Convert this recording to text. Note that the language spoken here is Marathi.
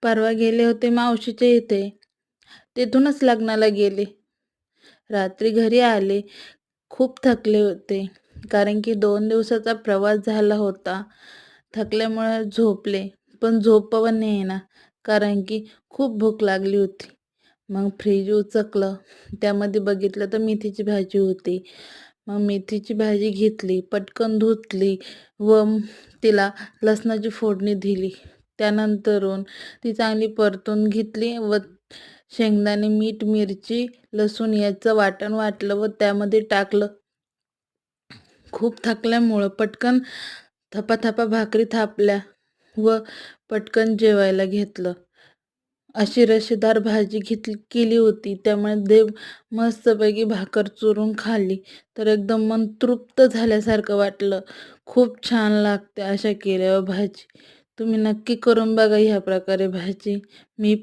परवा गेले होते मावशीच्या इथे. तिथूनच लग्नाला गेले. रात्री घरी आले. खूप थकले होते. कारण की 2 दिवसाचा प्रवास झाला होता. थकल्यामुळे झोपले. पण झोप पण येईना. कारण की खूप भूक लागली होती. मग फ्रीज उचकलं. त्यामध्ये बघितलं तर मेथीची भाजी होती. मग मेथीची भाजी घेतली, पटकन धुतली व तिला लसणाची फोडणी दिली. त्यानंतरून ती चांगली परतून घेतली व शेंगदाणे, मीठ, मिरची, लसूण याचं वाटण वाटलं व त्यामध्ये टाकलं. खूप थकल्यामुळं पटकन थपाथपा भाकरी थापल्या व पटकन जेवायला घेतलं. अशी रशेदार भाजी केली होती. त्यामध्ये मस्तपैकी भाकर चुरून खाल्ली तर एकदम मन तृप्त झाल्यासारखं वाटलं. खूप छान लागते अशा केल्यावर भाजी. तुम्ही नक्की करून बघा ह्या प्रकारे भाजी. मी